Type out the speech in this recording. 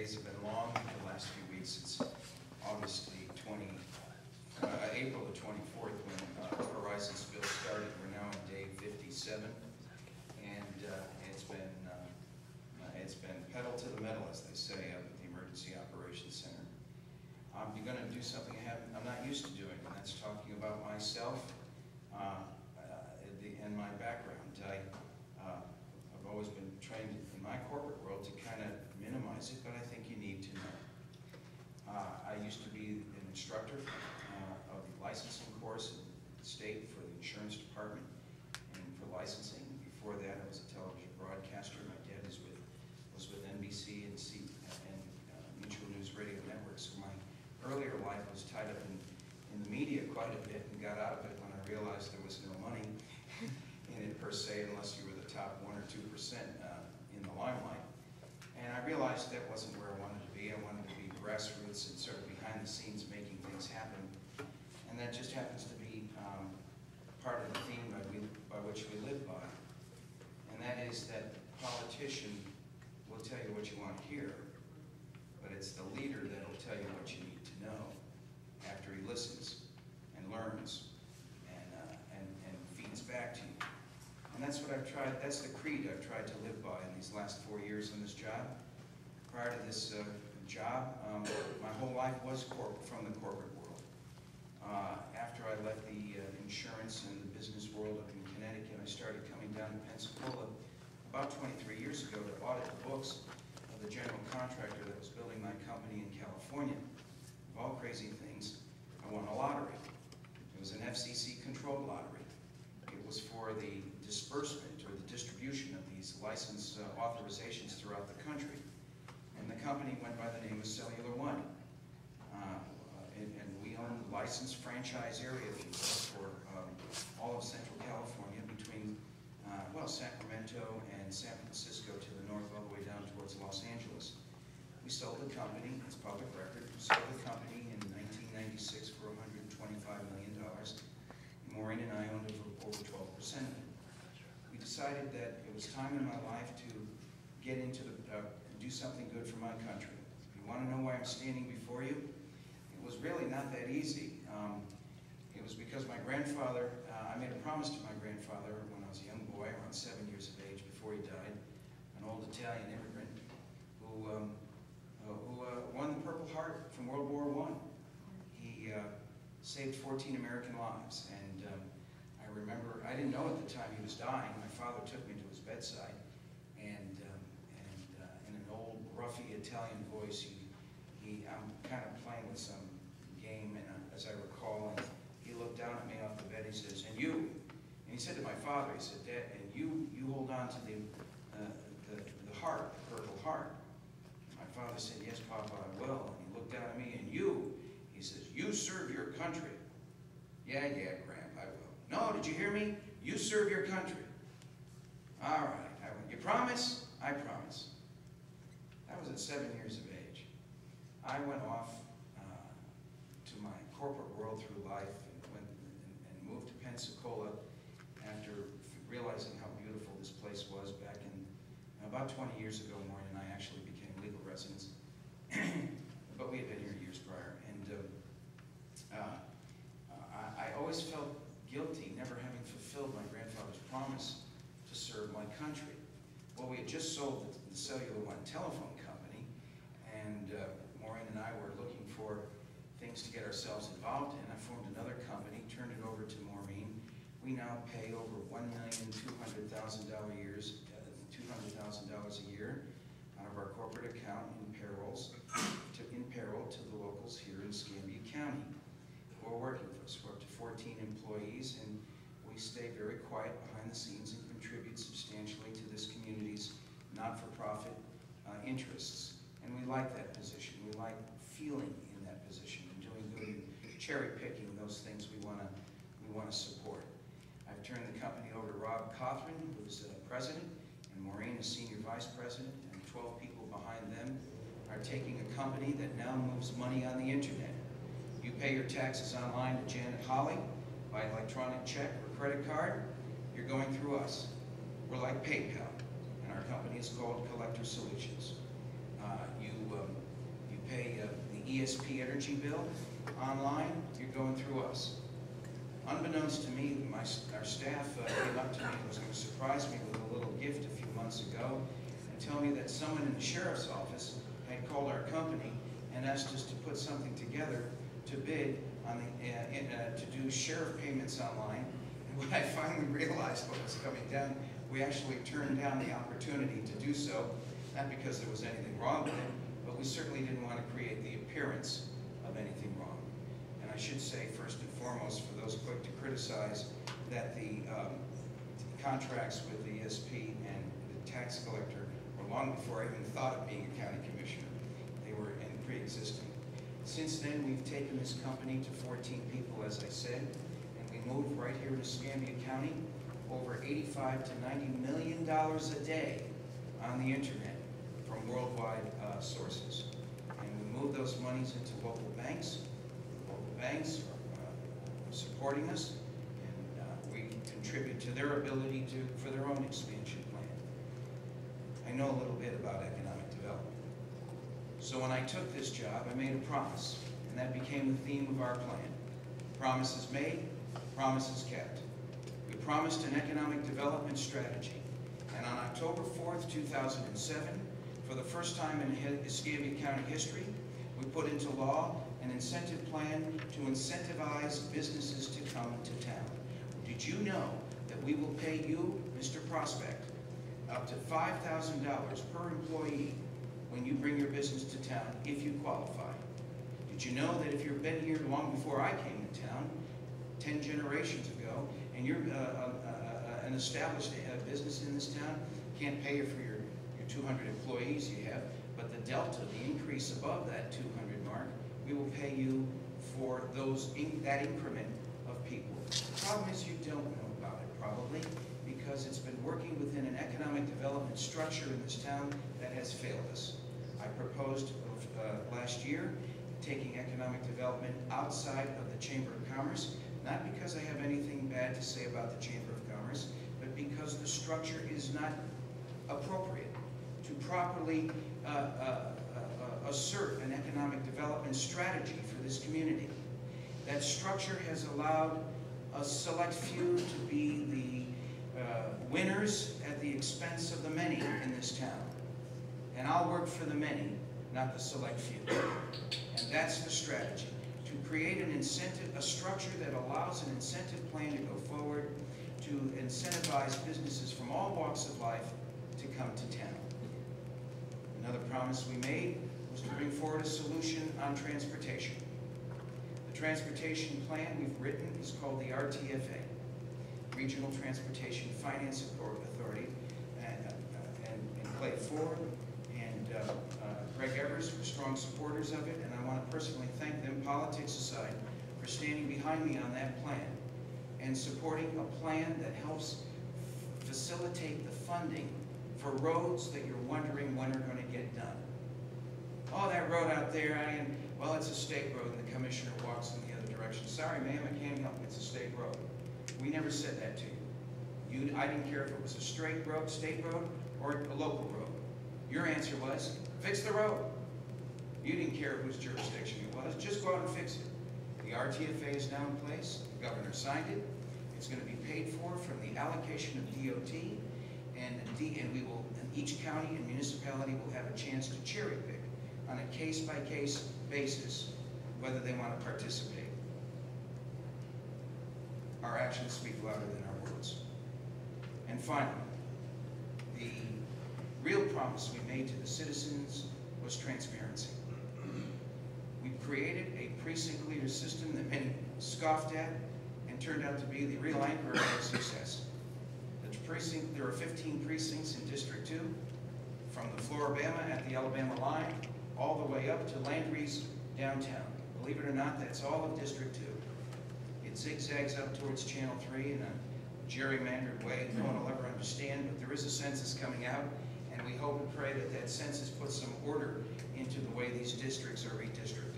days have been long. The last few weeks, it's April the 24th when Horizon's bill started. We're now on day 57, and it's been pedal to the metal, as they say, up at the Emergency Operations Center. I'm going to do something I'm not used to doing, and that's talking about myself and my background. I've always been trained in my corporate world to kind of minimize it, but I think you need to know. I used to be an instructor of the licensing course in the state for the insurance department and for licensing. Before that, I was a television broadcaster. My dad was with NBC and Mutual News Radio Network, so my earlier life was tied up in the media quite a bit, and got out of it when I realized there was no money in it per se, unless you were the top 1 or 2% in the limelight. And I realized that wasn't where I wanted to be. I wanted to be grassroots and sort of behind the scenes making things happen. And that just happens to be part of the theme by which we live by. And that is that the politician will tell you what you want to hear, but it's the leader that will tell you what you need to know after he listens and learns and feeds back to you. And that's what I've tried, that's the creed I've tried to live by in these last 4 years in this job. Prior to this job, my whole life was from the corporate world. After I left the insurance and the business world up in Connecticut, I started coming down to Pensacola about 23 years ago to audit the books of the general contractor that was building my company in California. Of all crazy things, I won a lottery. It was an FCC-controlled lottery. It was for the disbursement or the distribution of these license authorizations throughout the country. And the company went by the name of Cellular One. And we own the licensed franchise area, if you will, for all of Central California between, Sacramento and San Francisco to the north, all the way down towards Los Angeles. We sold the company, it's public record, we sold the company in 1996 for $125 million. Maureen and I owned over 12% of it. We decided that it was time in my life to get into do something good for my country. If you want to know why I'm standing before you, it was really not that easy. It was because my grandfather, I made a promise to my grandfather when I was a young boy, around 7 years of age, before he died, an old Italian immigrant who won the Purple Heart from World War I. He saved 14 American lives, and I remember, I didn't know at the time he was dying. My father took me to his bedside, and in an old, gruffy Italian voice, I'm kind of playing with some game, and as I recall, and he looked down at me off the bed, he says, "And you," and he said to my father, he said, "Dad, and you hold on to the heart, the Purple Heart." My father said, "Yes, Papa, I will." And he looked down at me, "And you," he says, "you serve your country." "Yeah, Gramp, I will." "No, did you hear me? You serve your country." "All right, I will." "You promise?" "I promise." That was at 7 years of age. I went off to my corporate world through life and moved to Pensacola after realizing how beautiful this place was back in about 20 years ago. Maureen and I actually became legal residents, but we had been here years prior. And I always felt guilty never having fulfilled my grandfather's promise to serve my country. Well, we had just sold the Cellular One telephone company, and Maureen and I were looking for things to get ourselves involved in. I formed another company, turned it over to Maureen. We now pay over $1,200,000 a year out of our corporate account in payroll to the locals here in Escambia County who are working for us. We're up to 14 employees, and we stay very quiet behind the scenes and contribute substantially to this community's not-for-profit interests. And we like that position. We like feeling in that position and doing good and cherry-picking those things we want to support. I've turned the company over to Rob Cothran, who's president, and Maureen is senior vice president, and 12 people behind them are taking a company that now moves money on the internet. You pay your taxes online to Janet Holly by electronic check or credit card, you're going through us. We're like PayPal, and our company is called Collector Solutions. You pay the ESP energy bill online, you're going through us. Unbeknownst to me, our staff came up to me and was going to surprise me with a little gift a few months ago and tell me that someone in the sheriff's office had called our company and asked us to put something together to bid on to do sheriff payments online. And when I finally realized what was coming down, we actually turned down the opportunity to do so, not because there was anything wrong with it, but we certainly didn't want to create the appearance of anything wrong. And I should say, first and foremost, for those quick to criticize, that the contracts with the ESP and the tax collector were long before I even thought of being a county commissioner. They were in pre-existing. Since then, we've taken this company to 14 people, as I said, and we moved right here in Escambia County over $85 to $90 million a day on the internet from worldwide sources. And we move those monies into local banks. Local banks are supporting us, and we contribute to their ability for their own expansion plan. I know a little bit about economic development. So when I took this job, I made a promise, and that became the theme of our plan. Promises made, promises kept. We promised an economic development strategy, and on October 4th, 2007, for the first time in Escambia County history, we put into law an incentive plan to incentivize businesses to come to town. Did you know that we will pay you, Mr. Prospect, up to $5,000 per employee when you bring your business to town if you qualify? Did you know that if you've been here long before I came to town, 10 generations ago, and you're an established business in this town, can't pay you for your 200 employees you have, but the delta, the increase above that 200 mark, we will pay you for that increment of people. The problem is you don't know about it, probably, because it's been working within an economic development structure in this town that has failed us. I proposed last year taking economic development outside of the Chamber of Commerce, not because I have anything bad to say about the Chamber of Commerce, but because the structure is not appropriate to properly assert an economic development strategy for this community. That structure has allowed a select few to be the winners at the expense of the many in this town. And I'll work for the many, not the select few. And that's the strategy, to create an incentive, a structure that allows an incentive plan to go forward to incentivize businesses from all walks of life to come to town. Another promise we made was to bring forward a solution on transportation. The transportation plan we've written is called the RTFA, Regional Transportation Finance Authority, and Clay Ford and Greg Evers were strong supporters of it, and I want to personally thank them, politics aside, for standing behind me on that plan and supporting a plan that helps facilitate the funding for roads that you're wondering when are going to get done. Oh, that road out there, well, it's a state road, and the commissioner walks in the other direction. Sorry, ma'am, I can't help it. It's a state road. We never said that to you. I didn't care if it was a straight road, state road, or a local road. Your answer was, fix the road. You didn't care whose jurisdiction it was. Just go out and fix it. The RTFA is now in place. The governor signed it. It's going to be paid for from the allocation of DOT, and each county and municipality will have a chance to cherry pick on a case-by-case basis whether they want to participate. Our actions speak louder than our words. And finally, the real promise we made to the citizens was transparency. We created a precinct leader system that many scoffed at and turned out to be the real anchor of our success. There are 15 precincts in District 2, from the Floribama at the Alabama line, all the way up to Landry's downtown. Believe it or not, that's all of District 2. It zigzags up towards Channel 3 in a gerrymandered way that no one will ever understand, but there is a census coming out, and we hope and pray that that census puts some order into the way these districts are redistricted.